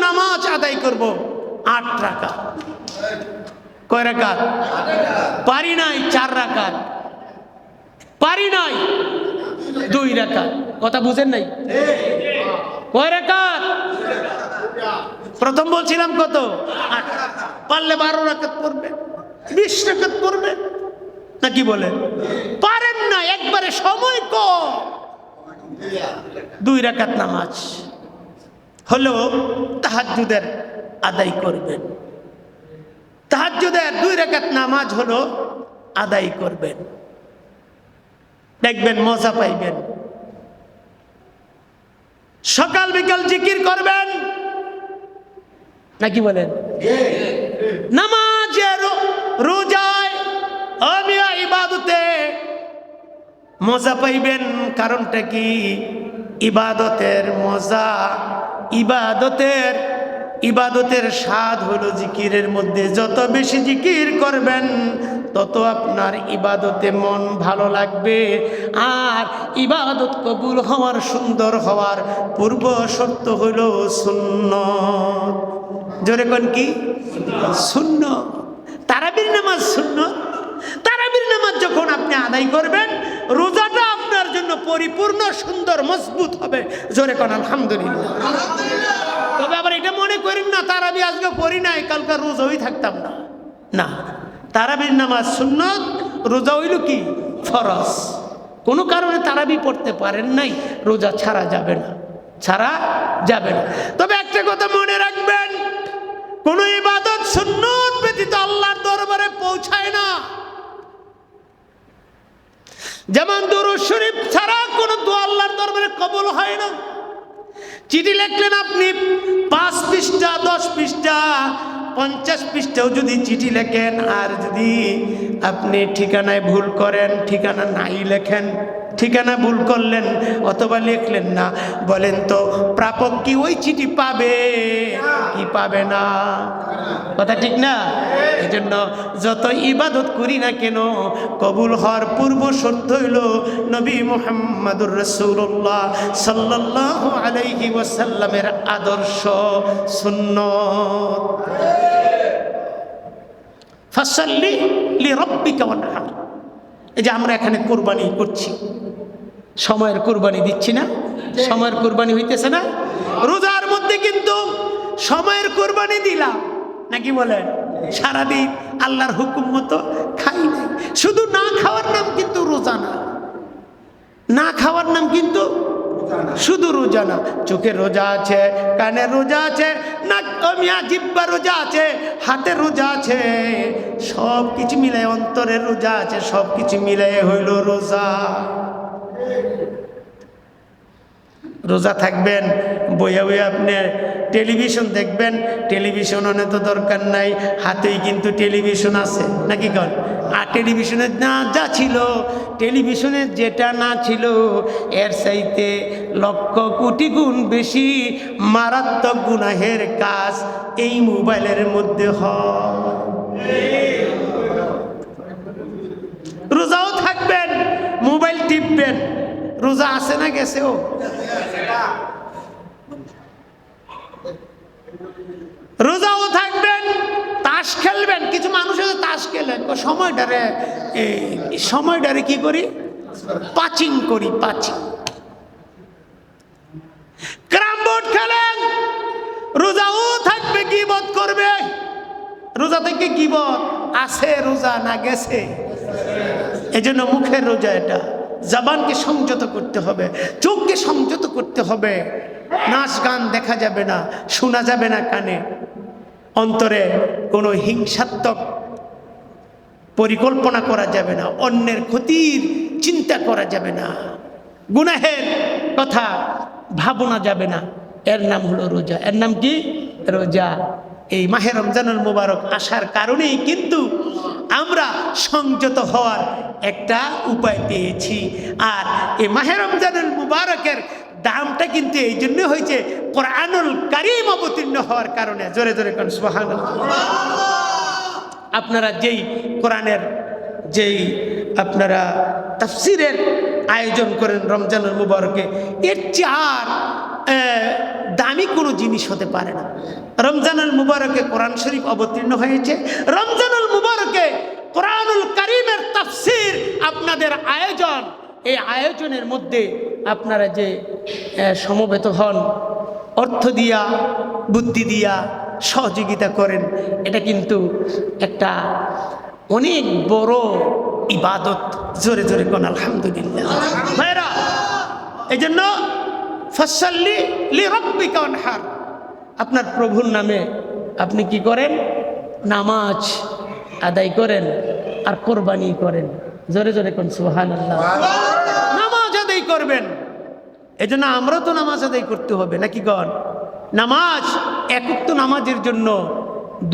নামাজ আদায় করব 8 রাকাত। কয় রাকাত? পারি নাই 4 রাকাত, পারি নাই 2 রাকাত। কথা বুঝেন নাই? কয় রাকাত? প্রথম বলছিলাম কত? 8। পারলে 12 রাকাত পড়বে, 20 রাকাত পড়বে, নাকি বলেন? পারেন না, একবারে সময় কম, 2 রাকাত নামাজ হলো তাহাজ্জুদের আদায় করবেন। তাহাজ্জুদের 2 রাকাত নামাজ হলো আদায় করবেন, দেখবেন মজা পাইবেন। সকাল বিকাল জিকির করবেন, নাকি বলেন? নামাজে, রোজায়, অমিয়া ইবাদতে মজা পাইবেন। কারণটা কি? ইবাদতের মজা, ইবাদতের স্বাদ হলো জিকিরের মধ্যে। যত বেশি জিকির করবেন তত আপনার ইবাদতে মন ভালো লাগবে। আর ইবাদত কবুল হওয়ার, সুন্দর হওয়ার পূর্ব শর্ত হইল সুন্নত। জোরে কোন কি? সুন্নত। তারাবির নামাজ সুন্নত। তারাবির নামাজ যখন আপনি আদায় করবেন, রোজাটা আপনার জন্য পরিপূর্ণ, সুন্দর, মজবুত হবে। জোরে কোন আলহামদুলিল্লাহ। তবে আবার এটা মনে করেন না তারাবি আজকে পড়ি নাই, কালকে রোজাই থাকতাম না। না, তারাবির নামাজ সুন্নত, রোজা হইল কি? ফরজ। কোনো কারণে তারাবি পড়তে পারেন নাই, রোজা ছাড়া যাবে না, ছাড়া যাবে না। তবে একটা কথা মনে রাখবেন, কোন ইবাদত সুন্নত ব্যতীত আল্লাহর দরবারে পৌঁছায় না। যেমন দুরূদ শরীফ ছাড়া কোন দোয়া আল্লাহর দরবারে কবুল হয় না। চিঠি লিখলেন আপনি 5 পৃষ্ঠা, 10 পৃষ্ঠা, 50 পৃষ্ঠাও যদি চিঠি লেখেন, আর যদি আপনি ঠিকানায় ভুল করেন, ঠিকানা নাই লেখেন, ঠিকানা ভুল করলেন অথবা লিখলেন না, বলেন তো প্রাপক কি ওই চিঠি পাবে কি পাবে না? কথা ঠিক না? এই জন্য যত ইবাদত করি না কেন, কবুল হওয়ার পূর্ব শর্ত হইল নবী মুহাম্মদুর রাসূলুল্লাহ সাল্লাল্লাহু আলাইহি ওয়াসাল্লামের আদর্শ, সুন্নত। ফাসাল্লি লিরাব্বিকা ওয়ানহার। এই যে আমরা এখানে কুরবানি করছি, সময়ের কুরবানি দিচ্ছি না? সময়ের কুরবানি হইতেছে না? রোজার মধ্যে কিন্তু সময়ের কুরবানি দিলাম, নাকি বলেন? সারাদিন আল্লাহর হুকুম মতো খাই নাই। শুধু না খাওয়ার নাম কিন্তু রোজা না, না খাওয়ার নাম কিন্তু শুধু রোজা না। চোখে রোজা আছে, কানে রোজা আছে, নাক জিহ্বা রোজা আছে, হাতে রোজা আছে, সব কিছু মিলাই অন্তরে রোজা আছে, সব কিছু মিলাই হইল রোজা। রোজা থাকবেন, বইয়া বইয়া আপনি টেলিভিশন দেখবেন। টেলিভিশন অনেক তো দরকার নাই, হাতেই কিন্তু টেলিভিশন আছে, নাকি কন? আর টেলিভিশনের না যা ছিল, টেলিভিশনের যেটা না ছিল, এর চাইতে লক্ষ কোটি গুণ বেশি মারাত্মক গুনাহের কাজ এই মোবাইলের মধ্যে হয়। রোজাও থাকবেন, মোবাইল টিপবেন, রোজা আছে না গেছে? ও রোজাও থাকবেন, তাস খেলবেন। কিছু মানুষ তাস খেলেন, সময়টারে কি করি? পাচিং করি, পাচিং। ক্যারাম বোর্ড খেলেন, রোজাও থাকবে, গীবত করবে। রোজা থেকে গীবত আছে, রোজা না গেছে? এই জন্য মুখের রোজা, এটা জবানকে সংযত করতে হবে, চোখকে সংযত করতে হবে। নাচ গান দেখা যাবে না, শোনা যাবে না কানে। অন্তরে কোনো হিংসাত্মক পরিকল্পনা করা যাবে না, অন্যের ক্ষতির চিন্তা করা যাবে না, গুনাহের কথা ভাবনা যাবে না। এর নাম হলো রোজা। এর নাম কি? রোজা। এই মাহে রমজানুল মুবারক আসার কারণেই কিন্তু আমরা সংযত হওয়ার একটা উপায় পেয়েছি। আর এই মাহে রমজানুল মুবারকের দামটা কিন্তু এই জন্য হয়েছে কোরআনুল কারীম অবতীর্ণ হওয়ার কারণে। জোরে জোরে কোন সুবহানাল্লাহ। আপনারা যেই কোরআনের আপনারা তাফসীরের আয়োজন করেন রমজানুল মুবারকে, এর চার দামি দামি কোনো জিনিস হতে পারে না। রমজানুল মুবারকে কোরআন শরীফ অবতীর্ণ হয়েছে, রমজানুল মুবারকে কোরআনুল কারীমের তাফসীর আপনাদের আয়োজন, এই আয়োজনের মধ্যে আপনারা যে সমবেত হন, অর্থ দিয়া বুদ্ধি দিয়া সহযোগিতা করেন, এটা কিন্তু একটা অনেক বড় ইবাদত। জোরে জোরে কোন আলহামদুলিল্লাহ। ভাইরা, এই জন্য ফাসাল্লি লিরাব্বিকা ওয়ানহার, আপনার প্রভুর নামে আপনি কি করেন? নামাজ আদায় করেন আর কোরবানি করেন। জোরে জোরে কোন সুবহানাল্লাহ। নামাজ আদায় করবেন। এই জন্য আমরা তো নামাজ আদায় করতে হবে নাকি গণ? নামাজ একক তো নামাজের জন্য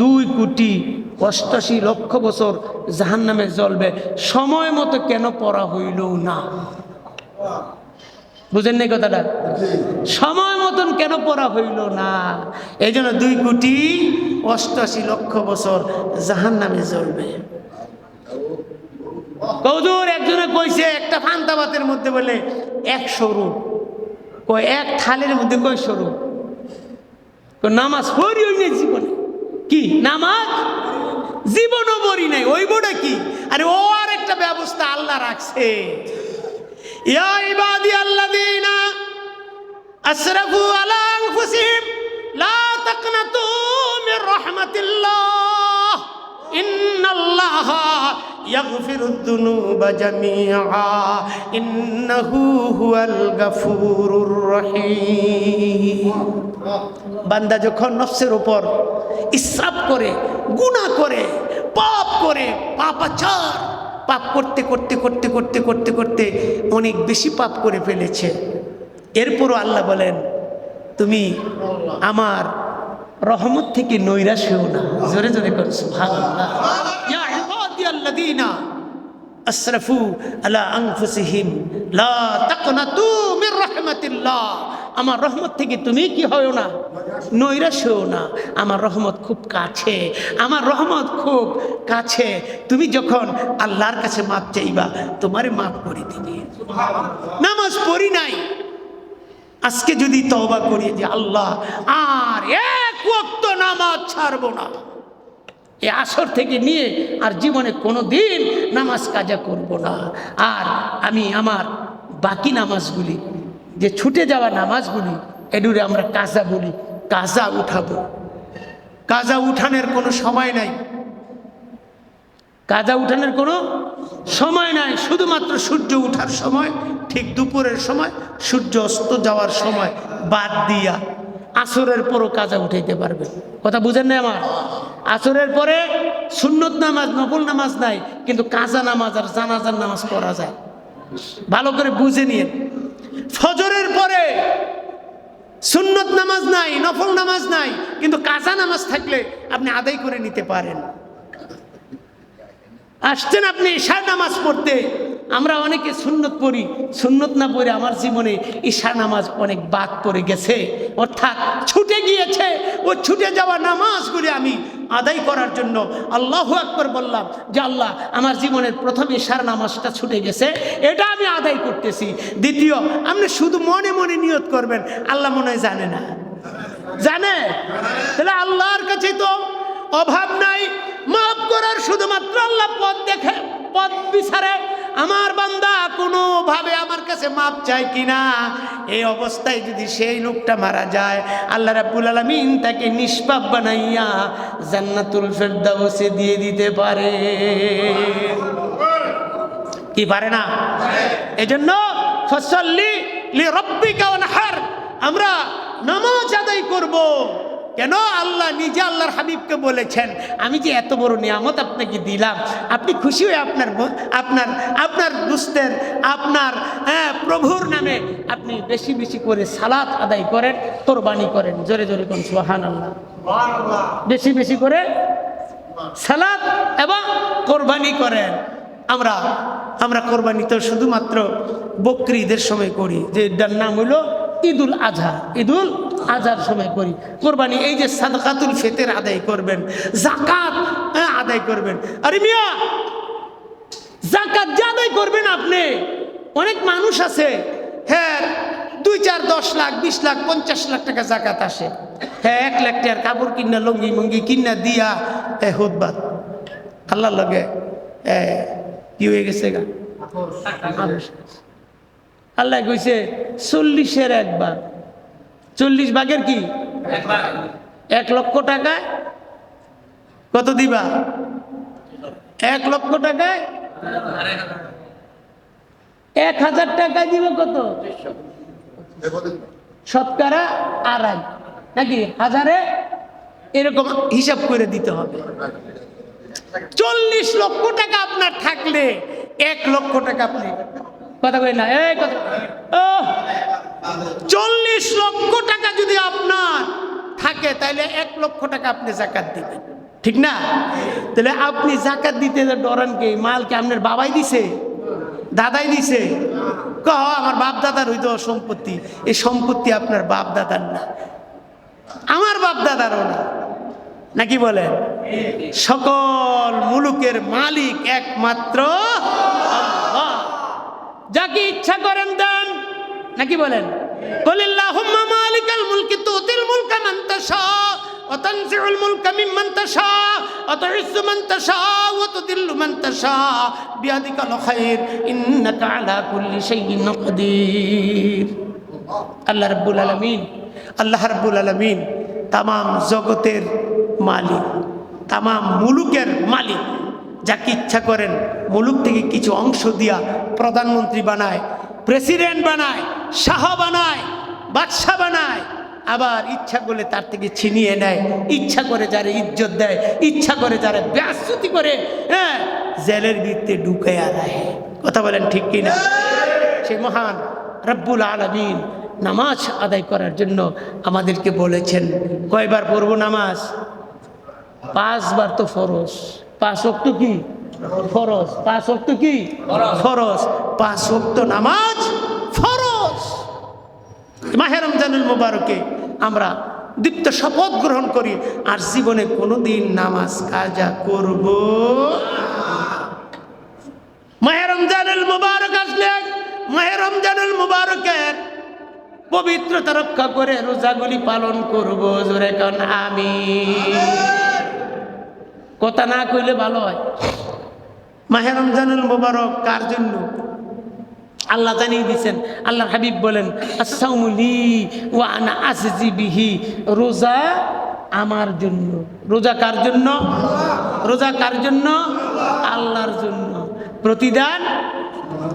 2,88,00,000 বছর জাহান্নামে জ্বলবে। সময় মতো কেন পড়া হইল না? বুঝেন নাই কথাটা? সময় মতন কেন পড়া হইল না? এই জন্য 2,88,00,000 বছর জাহান্নামে জ্বলবে। কৌদুর একজনে কইছে একটা ফান্তা ভাতের মধ্যে বলে 100 রূপ, কয় এক থালের মধ্যে কয় স্বরূপ। নামাজ পড়ি ওই নাই জীবনে, কি নামাজ জীবনও পড়ি নাই, ওই বোটা কি? আরে ও আর একটা ব্যবস্থা আল্লাহ রাখছে। ইয়া ইবাদি আল্লাযীনা আসরাফু আলা আনফুসিহিম লা তাকনাতু মির রাহমাতিল্লাহ ইন্নাল্লাহা ইয়াগফিরুদ দুনুবা জামিআ ইন্নাহু হুয়াল গাফুরুর রহিম। বান্দা যখন নফসের উপর ইসরাফ করে, গুনাহ করে, পাপাচার, পাপ করতে করতে করতে করতে করতে করতে অনেক বেশি পাপ করে ফেলেছে, এরপরও আল্লাহ বলেন তুমি আমার রহমত থেকে নৈরাশ হও না। জোরে জোরে কর সুবহানাল্লাহ। ইয়া ইবাদিয়াল্লাযীনা আসরাফু আলা আনফুসিহিম লা তাকনাতু মির রাহমাতিল্লাহ, আমার রহমত থেকে তুমি কি হও না? নৈরাশ হও না। আমার রহমত খুব কাছে, আমার রহমত খুব কাছে। তুমি যখন আল্লাহর কাছে মাপ চাইবা, তোমারে মাফ করে দিবে। নামাজ পড়ি নাই, আজকে যদি তওবা করি যে আল্লাহ আর এক ওয়াক্ত নামাজ ছাড়বো না, এই আসর থেকে নিয়ে আর জীবনে কোনো দিন নামাজ কাজা করব না, আর আমি আমার বাকি নামাজগুলি যে ছুটে যাওয়া নামাজগুলি এডুরে আমরা কাজা বলি, কাজা উঠাবো। কাজা উঠানোর কোনো সময় নাই, কাজা উঠানোর কোনো সময় নাই। শুধুমাত্র সূর্য উঠার সময়, ঠিক দুপুরের সময়, সূর্য অস্ত যাওয়ার সময় বাদ দিয়া আসরের পরও কাজা উঠাইতে পারবে। কথা বুঝেন না আমার? আসরের পরে সুন্নত নামাজ, নফল নামাজ নাই, কিন্তু কাজা নামাজ আর জানাজার নামাজ পড়া যায়। ভালো করে বুঝে নিয়ে। ফজরের পরে সুন্নত নামাজ নাই, নফল নামাজ নাই, কিন্তু কাজা নামাজ থাকলে আপনি আদায় করে নিতে পারেন। আসছেন আপনি ঈশার নামাজ পড়তে, আমরা অনেকে সুন্নত পড়ি, সুন্নত না পড়ে আমার জীবনে ঈশা নামাজ অনেক বাদ পড়ে গেছে, অর্থাৎ ছুটে গিয়েছে। ও ছুটে যাওয়া নামাজগুলি আমি আদায় করার জন্য আল্লাহু আকবার বললাম যে আল্লাহ আমার জীবনের প্রথম ঈশার নামাজটা ছুটে গেছে, এটা আমি আদায় করতেছি। দ্বিতীয়, আপনি শুধু মনে মনে নিয়ত করবেন, আল্লাহ মনে হয় জানে না? জানে। তাহলে আল্লাহর কাছে তো অভাব নাই, মাফ করার শুধুমাত্র আল্লাহ পথ দেখে, পথ বিচারে। আমার বান্দা কোনোভাবে আমার কাছে মাপ চায় কিনা, এই অবস্থায় যদি সেই লোকটা মারা যায়, আল্লাহ রাব্বুল আলামিন তাকে নিষ্পাপ বানাইয়া জান্নাতুল ফেরদাউসে দিয়ে দিতে পারে। কি পারে না? এজন্য ফাসাল্লি লিরাব্বিকা ওয়ানহার, আমরা নামাজ আদায় করব। কেন? আল্লাহ নিজে আল্লাহর হাবিবকে বলেছেন, আমি যে এত বড় নিয়ামত আপনাকে দিলাম, আপনি খুশি হয়ে আপনার আপনার আপনার দুস্তের, আপনার প্রভুর নামে আপনি বেশি বেশি করে সালাত আদায় করেন, কোরবানি করেন। জোরে জোরে কোন সুবহানাল্লাহ। বেশি বেশি করে সালাত এবং কোরবানি করেন। আমরা কোরবানি তো শুধুমাত্র বকরি ঈদের সময় করি, যে এটার নাম হলো ঈদুল আজহা। ঈদুল আজহার সময় করি কোরবানি। এই যে সাদকাতুল ফিতর আদায় করবেন, যাকাত আদায় করবেন। আরে মিয়া, যাকাত যে আদায় করবেন আপনি, অনেক মানুষ আছে হ্যাঁ 2, 4, 10 লাখ 20 লাখ 50 লাখ টাকা জাকাত আসে। হ্যাঁ 1 লাখ টাকার কাপড় কিনা লঙ্গি মঙ্গি কিনা দিয়া হুদবাদ আল্লাহ লগে কি হয়ে গেছে গা। আল্লাহ কইছে 40-এর 1 ভাগ, 40 ভাগের কি 1 লক্ষ টাকায় কত দিবা? 1 লক্ষ টাকায় 1000 টাকা দিব কত? শতকরা 2.5 নাকি 1000-এ এরকম হিসাব করে দিতে হবে। 40 লক্ষ টাকা আপনার থাকলে 1 লক্ষ টাকা আপনি কথা কই না এই কথা 40 লক্ষ টাকা যদি আপনার থাকে তাহলে 1 লক্ষ টাকা আপনি যাকাত দিবেন, ঠিক না? তাহলে আপনি যাকাত দিতে ডরান কে? মালকে আপনার বাবাই দিছে, দাদাই দিছে? কহ আমার বাপ দাদার হইতো সম্পত্তি। এই সম্পত্তি আপনার বাপ দাদার না, আমার বাপ দাদারও না, নাকি বলেন? সকল মুলুকের মালিক একমাত্র আল্লাহ। যাকে ইচ্ছা করেন দেন, নাকি বলেন? কুলিল্লাহুম্মা মালিকাল মুলকি তুতিল মুলকা মান তাশা ওয়া তানজিউল মুলকা মিম্মান তাশা ওয়া তুইজ্জু মান তাশা ওয়া তুদিল্লু মান তাশা বিয়াদিকাল খায়র ইন্নাকা আলা কুল্লি শাইইন কাদির। আল্লাহ রাব্বুল আলামিন, আল্লাহ রাব্বুল আলামিন তাম জগতের মালিক, তাম মুলুকের মালিক। যাকে ইচ্ছা করেন মুলুক থেকে কিছু অংশ দিয়া প্রধানমন্ত্রী বানায়, প্রেসিডেন্ট বানায়, শাহ বানায়, বাদশাহ বানায়, আবার ইচ্ছা করলে তার থেকে ছিনিয়ে নেয়, ইচ্ছা করে যারে ইজ্জত দেয়, ইচ্ছা করে যারে ব্যাস্তুতি করে জেলের ভিতরে ঢুকাইয়া রাখে। কথা বলেন ঠিক কিনা? সেই মহান রব্বুল আলামিন নামাজ আদায় করার জন্য আমাদেরকে বলেছেন। কয়বার পড়ব নামাজ? 5 বার তো ফরজ। 5 ওয়াক্ত কি ফরজ? 5 ওয়াক্ত কি ফরজ? 5 ওয়াক্ত নামাজ ফরজ। মাহে রমজানুল মুবারকে আমরা দীপ্ত শপথ গ্রহণ করি আর জীবনে কোনোদিন নামাজ কাজা করব। মাহে রমজানুল মুবারক আসলে মাহে রমজানুল মুবারকের পবিত্রতা রক্ষা করে রোজাগুলি পালন করব। জোরে কান আমিন। কথা না কইলে ভালো হয়। মাহে রমজানুল মুবারক কার জন্য? আল্লাহ জানিয়ে দিয়েছেন। আল্লাহর হাবিব বলেন আসসাউমু লি ওয়া আনা আজজি বিহি। রোজা আমার জন্য। রোজা কার জন্য? রোজা কার জন্য? আল্লাহর জন্য। প্রতিদান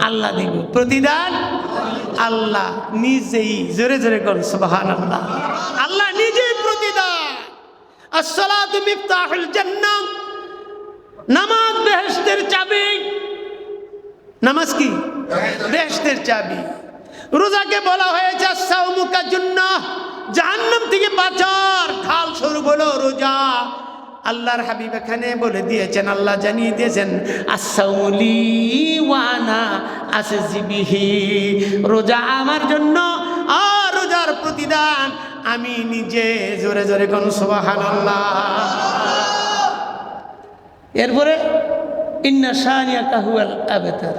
আল্লাহ দিব, প্রতিদান আল্লাহ নিজেই। জোরে জোরে করুন সুবহানাল্লাহ। আল্লাহ নিজেই প্রতিদান। আসসালাতু মিফতাহুল জান্নাহ। নামাজ বেহেশতের চাবি। নামাজ কি? বেহেশতের চাবি। রোজাকে বলা হয়েছে সাওমুকা জান্নাহ, জাহান্নাম থেকে বাঁচার ঢাল স্বরূপ হলো রোজা। আল্লাহর হাবিব এখানে বলে দিয়েছেন, আল্লাহ জানিয়ে দিয়েছেন আসসাউমু লি ওয়া আনা আজজি বিহি। রোজা আমার জন্য আর রোজার প্রতিদান আমি নিজে। জোরে জোরে কোন সুবহানাল্লাহ। এরপরে ইন্না শানিয়াকা হুয়াল আবতার।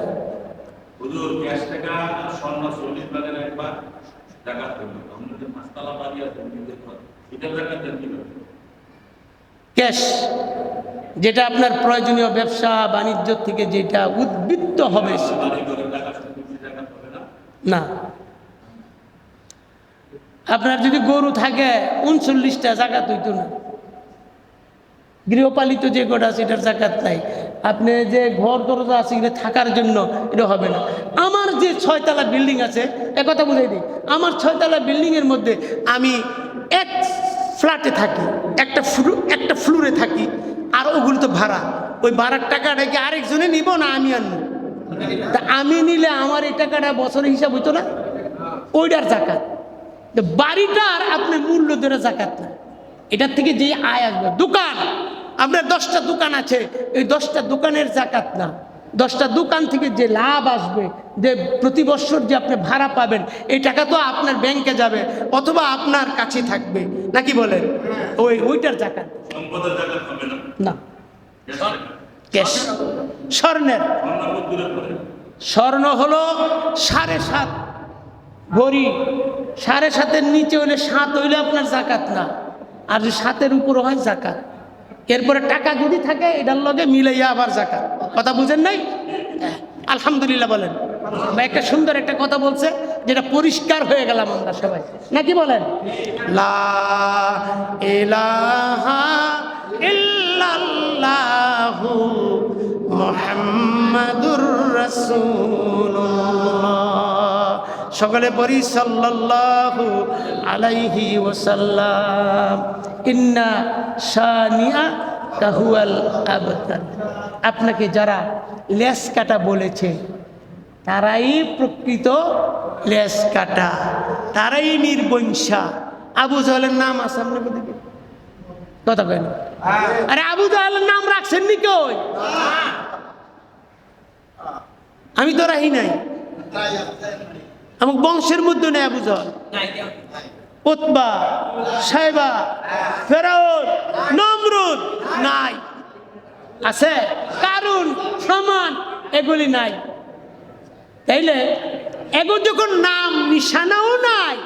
হুজুর ক্যাশ টাকা স্বর্ণ 40 ভাগের একবার টাকা দেব। আমরা যে মাসতালা বাড়ি আছে এটা টাকা দেন কি? ক্যাশ যেটা আপনার প্রয়োজনীয় ব্যবসা বাণিজ্য থেকে যেটা উদ্বৃত্ত হবে না। আপনার যদি গরু থাকে 39টা জাকাত হইতো না। গৃহপালিত যে গোটা আছে এটার জাকাত নাই। আপনি যে ঘর দরজা আছে এটা থাকার জন্য, এটা হবে না। আমার যে 6 তলা বিল্ডিং আছে, একথা বুঝাই দিই, আমার 6 তলা বিল্ডিংয়ের মধ্যে আমি এক ফ্ল্যাটে থাকি, একটা ফ্লোরে থাকি, আর ওগুলো তো ভাড়া। ওই ভাড়ার টাকাটা কি আরেকজনে নিব না আমি আনবো? তা আমি নিলে আমার এই টাকাটা বছরের হিসাব হইতো না, ওইটার জাকাত। বাড়িটার আপনি মূল্য ধরে জাকাত না, এটার থেকে যে আয় আসবে। দোকান, আপনার 10টা দোকান আছে, এই 10টা দোকানের জাকাত না। 10টা দোকান থেকে যে লাভ আসবে, যে প্রতি বছর যে আপনি ভাড়া পাবেন, এই টাকা তো আপনার ব্যাংকে যাবে অথবা আপনার কাছে থাকবে, নাকি বলেন? ওইটার জাকাত সম্পদের জাকাত হবে না। ক্যাশ। স্বর্ণের, স্বর্ণ হলো 7.5 ভরি, 7.5-এর নিচে হইলে 7 হইলে আপনার জাকাত না, আর যে 7-এর উপরে হয় জাকাত। এরপরে টাকা যদি থাকে এটার লগে মিলাইয়া আবার জাকাত। কথা বুঝেন নাই? আলহামদুলিল্লাহ বলেন। বা একটা সুন্দর একটা কথা বলছে, যেটা পরিষ্কার হয়ে গেলাম আমরা সবাই, নাকি বলেন? লা ইলাহা ইল্লাল্লাহু মুহাম্মাদুর রাসূলুল্লাহ। সকলে পড়ি সাল্লাল্লাহু আলাইহি ওয়াসাল্লাম। ইন্না শানিআ কাহুয়াল আবতার। আপনাকে যারা লেস কাটা বলেছে তারাই প্রকৃত লেস কাটা, তারাই নির্বংশা। আবু জাহেলের নাম আছে আপনাকে দেখে কথা কেন? আরে আবু জাহেলের নাম রাখছেন নি কই? আমি তো রাহি নাই, আমার বংশের মধ্যে নেই আবু জাহেল। উতবা, সাইবা, ফেরাউন, নমরুদ নাই। আছে কারুন, সমান, এগুলি নাই। তাইলে এগো যখন নাম নিশানাও নাই,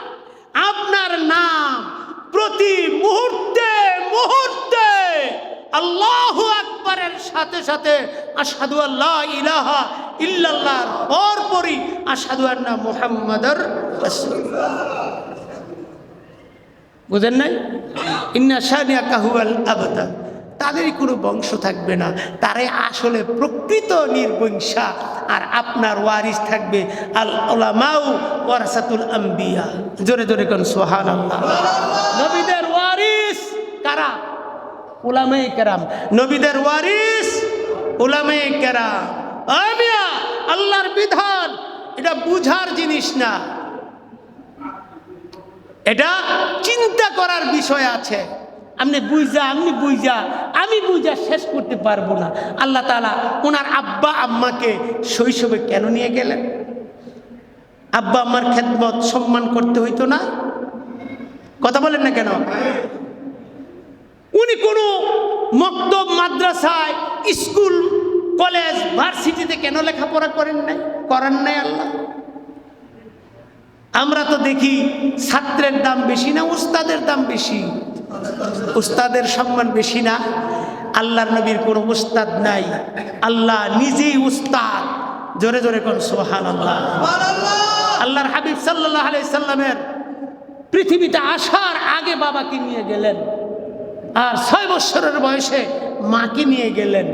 আপনার নাম প্রতি মুহূর্তে মুহূর্তে আল্লাহু আকবারের সাথে সাথে আশহাদু আল্লা ইলাহা ইল্লাল্লাহর পরপরই আশহাদু আন্না মুহাম্মাদুর রাসূলুল্লাহ। বুঝেন নাই? ইন্না শানিআ কাহুয়াল আবতার। তাদেরই কোনো বংশ থাকবে না, তারাই আসলে প্রকৃত নির্বংশা। আর আপনার ওয়ারিস থাকবে আল উলামাউ ওয়ারাসাতুল আম্বিয়া। জোরে জোরে কোন সুবহানাল্লাহ। নবীদের ওয়ারিস কারা? উলামায়ে কেরাম। নবীদের ওয়ারিস উলামায়ে কেরাম। আমিয়া আল্লাহর বিধান এটা বুঝার জিনিস না, এটা চিন্তা করার বিষয় আছে। আমি বুঝা শেষ করতে পারবো না। আল্লাহ তাআলা ওনার আব্বা আম্মাকে শৈশবে কেন নিয়ে গেলেন? আব্বা আম্মার খেদমত সম্মান করতে হইতো না? কথা বলেন না কেন? উনি কোনো মক্তব, মাদ্রাসায়, স্কুল, কলেজ, ভার্সিটিতে কেন লেখাপড়া করেন নাই? আল্লাহ। আমরা তো দেখি ছাত্রের দাম বেশি না উস্তাদের দাম বেশি? উস্তাদের সম্মান বেশি না? আল্লাহর নবীর কোনো উস্তাদ নাই, আল্লাহ নিজেই উস্তাদ। জোরে জোরে কোন সুবহানাল্লাহ। আল্লাহর হাবিব সাল্লাল্লাহু আলাইহি সাল্লামের পৃথিবীতে আসার আগে বাবাকে নিয়ে গেলেন, আর 6 বছরের বয়সে মাকে নিয়ে গেলেন।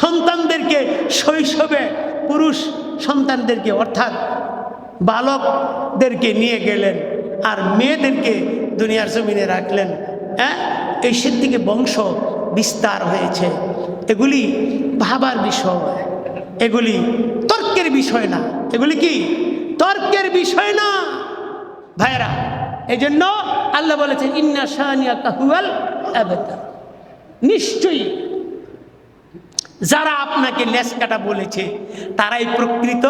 সন্তানদেরকে শৈশবে, পুরুষ সন্তানদেরকে অর্থাৎ বালকদেরকে নিয়ে গেলেন, আর মেয়েদেরকে দুনিয়ার জমিনে রাখলেন। এই সে থেকে বংশ বিস্তার হয়েছে। এগুলি ভাবার বিষয়, এগুলি তর্কের বিষয় না। এগুলি কি তর্কের বিষয় না ভাইরা? এই জন্য আল্লাহ বলেছেন ইন্না শানিআ কাহুয়াল আবতার। নিশ্চয়ই যারা আপনাকে লেস কাটা বলেছে তারাই প্রকৃত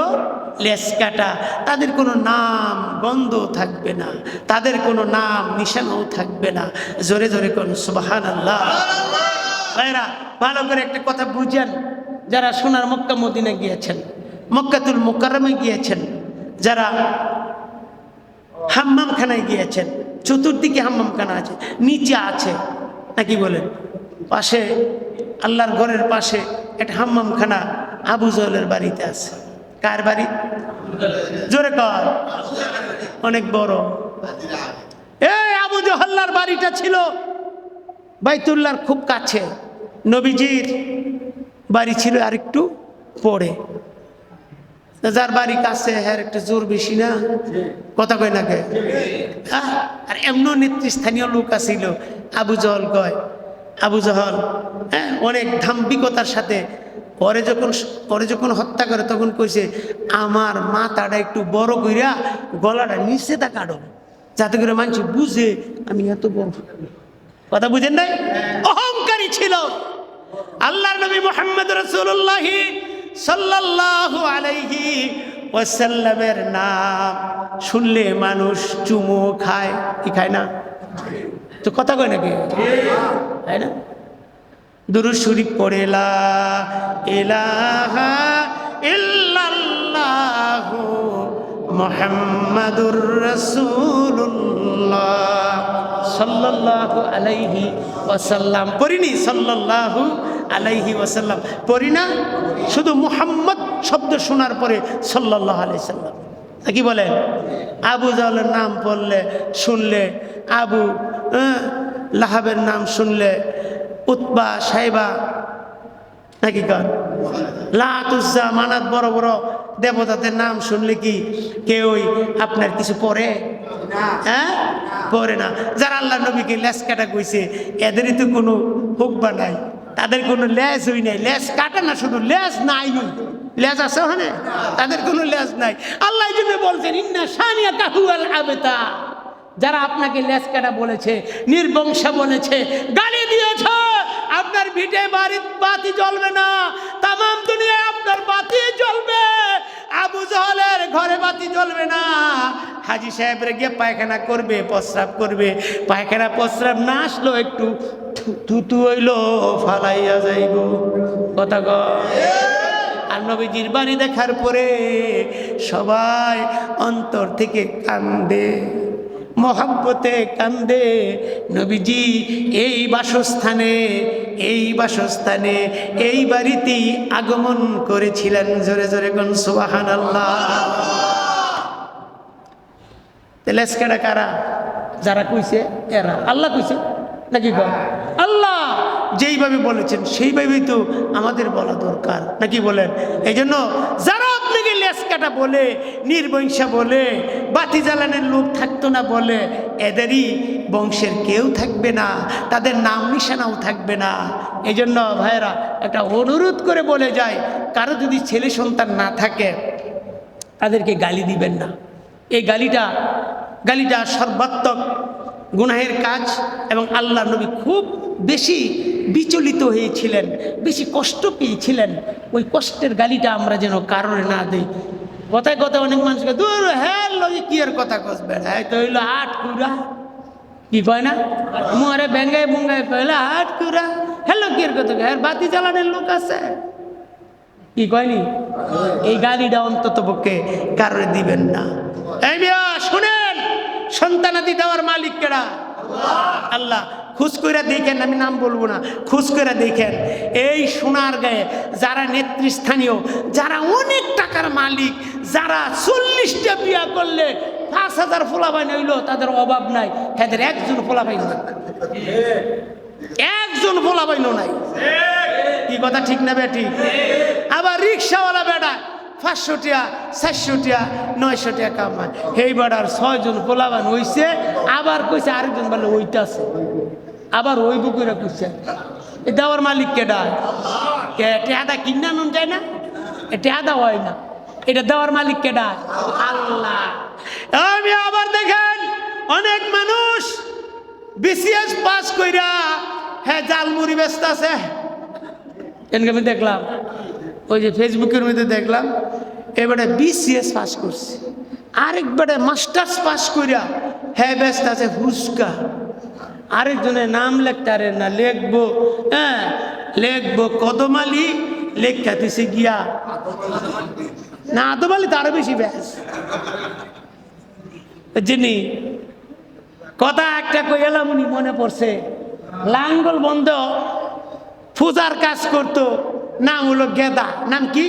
লেস কাটা। তাদের কোনো নাম গন্ধ থাকবে না, তাদের কোনো নাম নিশানাও থাকবে না। জোরে জোরে কোন সুবহানাল্লাহ। ভাইরা ভালো করে একটা কথা বুঝেন, যারা সোনার মক্কা মদিনা গিয়েছেন, মক্কাতুল মুকাররমে গিয়েছেন, যারা হাম্মামখানায় গিয়েছেন, চতুর্দিকে হাম্মামখানা আছে, নিচে আছে নাকি বলেন, পাশে আল্লাহর ঘরের পাশে একটা হাম্মামখানা আবু জাহেলের বাড়িতে আছে। কার বাড়ি? জোরে কর। অনেক বড়। এই আবু জাহেলের বাড়িটা ছিল বাইতুল্লাহর খুব কাছে। নবীজির বাড়ি ছিল আরেকটু পরে। যার বাড়ি কাছে হ্যাঁ একটু জোর বেশি না? কথা কয় না কে? আর এমনও নেতৃস্থানীয় লোক আছিল, আবু জাহেল কয়, আবু জাহেল অনেক ধাম্বিকতার সাথে পরে যখন হত্যা করে তখন কইছে আমার মাথাটা একটু বড় কইরা গলাটা নিচে তা কাটো, যাতে করে মানুষ বুঝে আমি এত বড়। কথা বুঝেন নাই? অহংকারী ছিল। আল্লাহর নবী মুহাম্মদ রাসূলুল্লাহ সাল্লাল্লাহু আলাইহি ওয়াসাল্লামের নাম শুনলে মানুষ চুমু খায়, কি খায় না? তো কথা কয় নাকি? তাই না? দুরূদ শরীফ পড়ে লা ইলাহা ইল্লাল্লাহু মুহাম্মাদুর রাসূলুল্লাহ সাল্লাল্লাহু আলাইহি ওয়াসাল্লাম। পড়িনি সাল্লাল্লাহু আলাইহি ওয়াসাল্লাম, পড়ি না? শুধু মুহাম্মদ শব্দ শোনার পরে সাল্লাল্লাহু আলাইহি সাল্লাম কি বলেন? আবু জাহলের নাম পড়লে শুনলে, আবু লাহাবের নাম শুনলে, উতবা সাইবা নাকি কর, লাত উজ্জা মানাত, বড় বড় দেবতাদের নাম শুনলে কি কেউই আপনার কিছু পড়ে? হ্যাঁ, পড়ে না। যারা আল্লাহ নবীকে লেজ কাটা কইছে এদেরই তো কোনো হুকবা নাই, তাদের কোনো লেজ হই নাই, লেজ কাটে না, শুধু লেজ নাই, লেজ আছে ওখানে, তাদের কোনো লেজ নাই। আল্লাহ এই জন্য বলছেন ইন্না শানিয়াকা হুয়াল আবতা। যারা আপনাকে লেজ কাটা বলেছে, নির্বংশ বলেছে, গালি দিয়েছে, আপনার ভিটে বাড়ির বাতি জ্বলবে না, তামাম দুনিয়ায় আপনার বাতি জ্বলবে, আবু জাহলের ঘরে বাতি জ্বলবে না। হাজী সাহেবরে গিয়ে পায়খানা করবে, প্রস্রাব করবে, পায়খানা প্রস্রাব না আসলো একটু থুতু হইলো ফালাইয়া যাইব, কথা কয়। আর নবীজির বাড়ি দেখার পরে সবাই অন্তর থেকে কান্দে, মহব্বতে কান্দে। নবীজি এই বাসস্থানে, এই বাসস্থানে, এই বাড়িতেই আগমন করেছিলেন। জোরে জোরে কোন সুবহানাল্লাহ। লেজ কাটা কারা? যারা কইছে এরা। আল্লাহ কইছে নাকি গো? আল্লাহ যেইভাবে বলেছেন সেইভাবেই তো আমাদের বলা দরকার, নাকি বলেন? এই জন্য যারা আপনাকে লেজ কাটা বলে, নির্বংশা বলে, বাতি জ্বালানোর লোক থাকতো না বলে, এদেরই বংশের কেউ থাকবে না, তাদের নাম নিশানাও থাকবে না। এই জন্য ভাইয়েরা একটা অনুরোধ করে বলে যায়, কারো যদি ছেলে সন্তান না থাকে তাদেরকে গালি দিবেন না। এই গালিটা সর্বাত্মক গুনাহের কাজ, এবং আল্লাহ নবী খুব বেশি বিচলিত হয়েছিলেন, বেশি কষ্ট পেয়েছিলেন। ওই কষ্টের গালিটা আমরা যেন কারণে না দিই। কথায় কথায় অনেক মানুষকে দূর হ্যাঁ লগে কি আর কথা কসবে, হ্যাঁ তো হইলো আট কুড়া, কি কয় না, মোরে ব্যাঙ্গায় বুঙ্গায় কইলে আট কুড়া, হ্যালো কি আর কথা, হ্যাঁ বাতি জ্বালানোর লোক আছে, কি কয়নি? এই গালিটা অন্তত পক্ষে কারণে দিবেন না। এই মিয়া শুনেন, সন্তানাদি দেওয়ার মালিক কেডা? আল্লাহ। খুশ করে দেখেন, আমি নাম বলবো না, খুশ করে দেখেন এই সোনার গায়ে যারা নেতৃস্থানীয়, যারা অনেক টাকার মালিক, যারা 40টা বিয়া করলে 5,000 ফোলাবাই হইল, তাদের অভাব নাই, এদের একজন ফোলাবাই নাই, একজন ফোলাবাইনও নাই। কি কথা ঠিক না বেটি? আবার রিক্সাওয়ালা বেটা 500 টাকা, 400 টাকা, 900 টাকা কামায়, এই বেটার 6 জন পোলাবান হইছে। আবার কইছে আরেকজন বলে ওইটা আছে, আবার ওই বুকুরে কইছে। এ দেওয়ার মালিক কেডা? কে টেহাদা কিনা নুন যায় না, এ টেহাদা হয় না, এটা দেওয়ার মালিক কেডা? আল্লাহ। আমি আবার দেখেন অনেক মানুষ বিসিএস পাস কইরা হ্যাঁ জালমুড়ি ব্যস্ত আছে। এনকে আমি দেখলাম, ওই যে ফেসবুকের মধ্যে দেখলাম, এবারে বিসিএস পাস করছে, আরেকবারে মাস্টার্স পাস কইরা হ্যাঁ ব্যস্ত আছে ফুচকা। আরেকজনের নাম লেখতারে না, লেখবো হ্যাঁ লেখবো কদমালি, লেখা দিছে গিয়া না আদমালি, তো আরো বেশি ব্যাস যিনি কথা একটা কই এলাম, উনি মনে পড়ছে, লাঙ্গল বন্ধ পূজার কাজ করতো, নাম হলো গেদা। নাম কি?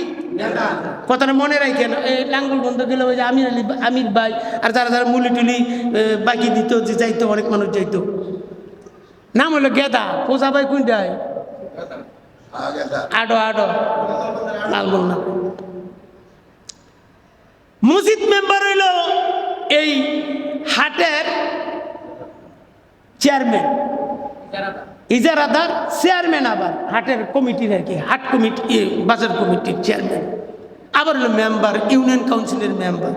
কথাটা মনে রাখেন। এই লাঙ্গল বন্ধ গেল ওই যে আমির ভাই আর যারা যারা মুলি টুলি বাকি দিত, যে যাইতো, অনেক মানুষ যাইতো, নাম হলো গেদা। পূজা ভাই কোনটায়? আডো আডো লাঙ্গল না। মসজিদ মেম্বার হইল এই হাটের চেয়ারম্যান, ইজারাদার চেয়ারম্যান, আবার হাটের কমিটির আর কি, হাট কমিটি, বাজার কমিটির চেয়ারম্যান, আবার হলো মেম্বার, ইউনিয়ন কাউন্সিলের মেম্বার।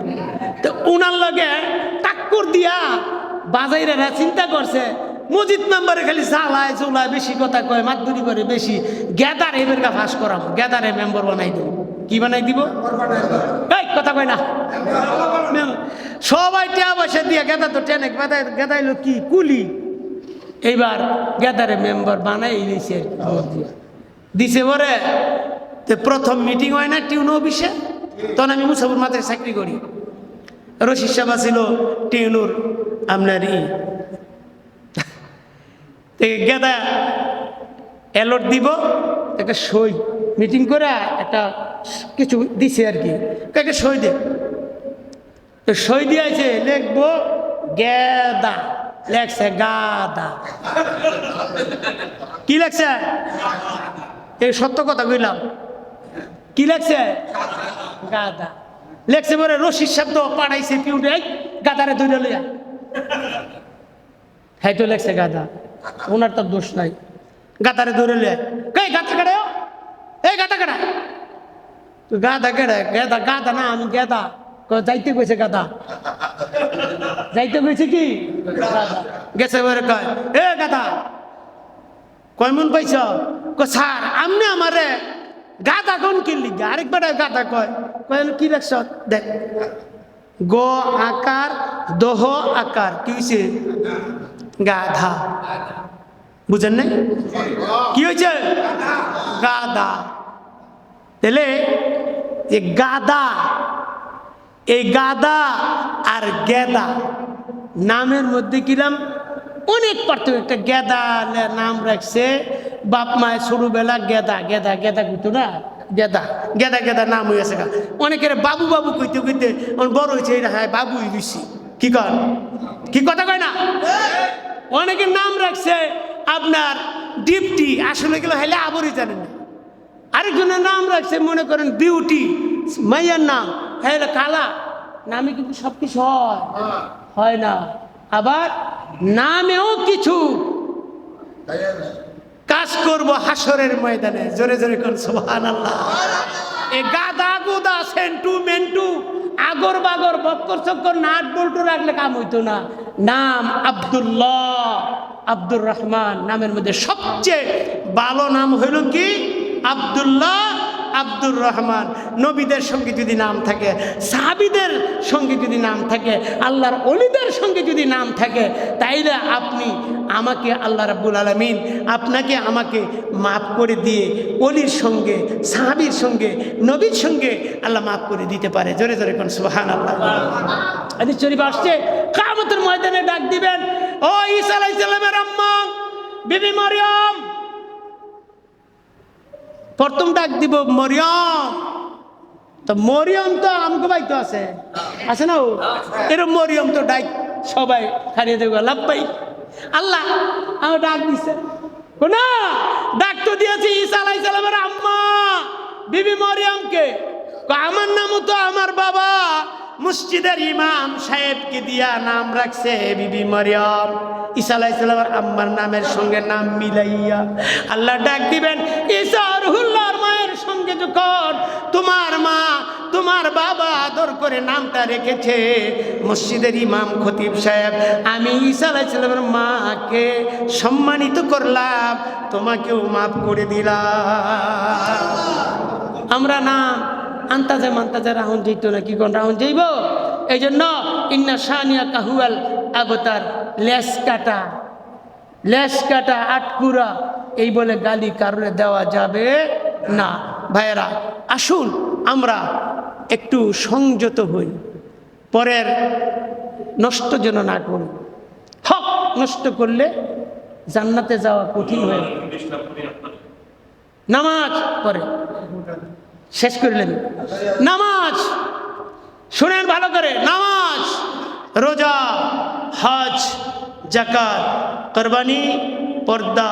তো উনার লগে টাক্কর দিয়া বাজাইরা চিন্তা করছে, মসজিদ মেম্বারে খালি জ্বালায় চুলায়, বেশি কথা কয়, মাতবুরি করে বেশি, গেদারে এবারকা ফাঁস করাম, গেদারে মেম্বার বানাই দেব। কি বানাই দিব? এই কথা কয় না, সবাই টিয়া পয়সা দিয়া, গেদা তো টেনে গেদাইলো কি কুলি, এইবার গেদারে মেম্বার বানাই দিয়েছে, দিছে পরে প্রথম মিটিং হয় না টিউন অফিসে, তখন আমি মুসাফুর মাত্রে চাকরি করি, রশিদ সাহেব ছিল টিউনুর আপনারই গেদা অ্যালট দিব একটা সই মিটিং করে একটা কিছু দিছে আর কি একটা সই দে তো সই দিয়েছে লিখবো গেদা লেখছে গাদা কি লেখছে এই সত্য কথা কইলাম কি লেখছে গাদা লেখছে পরে রশিদ সাহেব তো পাঠাইছে পিউটে গাদারে ধরে লইয়া হ্যাঁ তো লেখছে গাদা ওনার তো দোষ নাই গাদারে ধরে লইয়া কই গাদা কাটে এই গাদা কাটা গাদা কেড়ে গেদা গাদা না আমি গেদা যাইতে কইছে গাদা যাইতে কইছে কি গেছে বলে কয় এ গাদা কয় মন পাইছ স্যার আমনে আমারে গাদা কোন কিনলি আরেকবার গাদা কয় কয় কি রাখছ দেখ গ আকার দহ আকার কি হয়েছে গাধা বুঝেন নাই কি হয়েছে গাদা তাহলে এই গাদা এই গাদা আর গেদা নামের মধ্যে কিরাম অনেক পার্থক্য একটা গেদা নাম রাখছে বাপ মায়ের ছোটবেলা গেদা গেদা গেদা কইতো না গেদা গেদা গেদা নাম হয়েছে অনেকের বাবু বাবু কইতে কইতে বড় হয়েছে এটা হ্যাঁ বাবুই দিছি কি কর কি কথা কয় না অনেকের নাম রাখছে আপনার ডিপটি আসলে গেলে হাইলে আবরই জানেন না আরেকজনের নাম রাখছে মনে করেন বিউটি মাইয়ার নাম হ্যাঁ কালা নামে কিন্তু সব কিছু হয় না আবার নামেও কিছু কাজ করব হাসরের ময়দানে জোরে জোরে কোন সুবহানাল্লাহ এ গাদা গুদা সেন্টু মেন্টু আগর বাগর বক্কর চক্কর নাট বল্টু রাখলে কাম হইতো না নাম আব্দুল্লাহ আব্দুর রহমান নামের মধ্যে সবচেয়ে ভালো নাম হইল কি আব্দুল্লাহ আব্দুর রহমান নবীদের সঙ্গে যদি নাম থাকে সাহাবীদের সঙ্গে যদি নাম থাকে আল্লাহর ওলিদের সঙ্গে যদি নাম থাকে তাইলে আপনি আমাকে আল্লাহ রাব্বুল আলামিন আপনাকে আমাকে মাফ করে দিয়ে ওলির সঙ্গে সাহাবীর সঙ্গে নবীর সঙ্গে আল্লাহ মাফ করে দিতে পারে জোরে জোরে কোন সুবহানাল্লাহ হাদিস শরীফ আসছে কিয়ামতের ময়দানে ডাক দিবেন ও ঈসা আলাইহিস সালামের আম্মা বিবি মারইয়াম প্রথম ডাক দিব মরিয়ম তো মরিয়ম তো আমগো বাইতো আছে না এরকম মরিয়ম তো ডাক সবাই খারিয়ে দেব লাভবাই আল্লাহ আমার ডাক দিছে না ডাক তো দিয়েছি ঈসা আলাইহিস সালামের আম্মা বিবি মরিয়মকে আমার নামও তো আমার বাবা মসজিদের ইমাম সাহেবকে দিয়া নাম রাখছে বিবি মরিয়ম ঈসা আলাইহিস সালামের আম্মার নামের সঙ্গে নাম মিলাইয়া আল্লাহ ডাক দিবেন ঈসা রুহুল্লাহর মায়ের সঙ্গে যখন তোমার মা তোমার বাবা আদর করে নামটা রেখেছে মসজিদের ইমাম খতিব সাহেব আমি ঈসা আলাইহিস সালামের মাকে সম্মানিত করলাম তোমাকেও মাফ করে দিলাম আমরা না আন্তাজে মান্তাজে রাহুন যেত না কি কোন রাহুন যাইব এই জন্য ইন্না শানিয়া কাহুয়াল আবতার লেস কাটা আটকুরা এই বলে গালি কারণে দেওয়া যাবে না ভাইয়েরা আসুন আমরা একটু সংযত হই পরের নষ্ট যেন না করি হক নষ্ট করলে জান্নাতে যাওয়া কঠিন হয়ে নামাজ পড়ে শেষ করলেন নামাজ শুনেন ভালো করে নামাজ রোজা হজ যাকাত কুরবানি পর্দা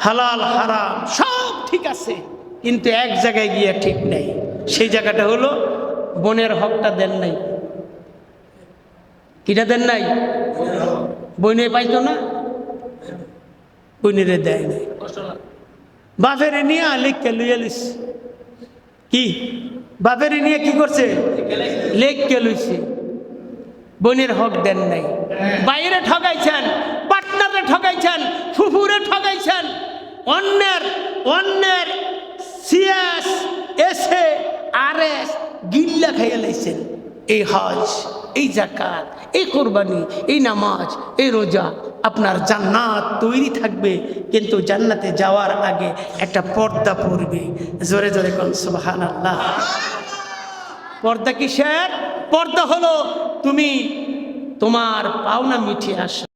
হালাল হারাম সব ঠিক আছে কিন্তু এক জায়গায় গিয়ে ঠিক নেই সেই জায়গাটা হলো বোনের হকটা দেন নাই কিটা দেন নাই বোনে পাইতো না বোনেরে দেয় নাই বাপেরে নিয়ে লিখকে লইয়া লিস কি বাপেরে নিয়ে কি করছে লেখকে লইছে বোনের হক দেন নাই বাইরে ঠকাইছেন পার্টনারে ঠকাইছেন ফুফুরে ঠকাইছেন অন্যের সিএস এসে আরএস গিল্লা খাইয়া লাইছেন এই হজ এই যাকাত এই কোরবানি এই নামাজ এই রোজা আপনার জান্নাত তৈরি থাকবে কিন্তু জান্নাতে যাওয়ার আগে একটা পর্দা পড়বে জোরে জোরে কোন সুবহানাল্লাহ পর্দা কিসের পর্দা হলো তুমি তোমার পাওনা মিটিয়ে আসো।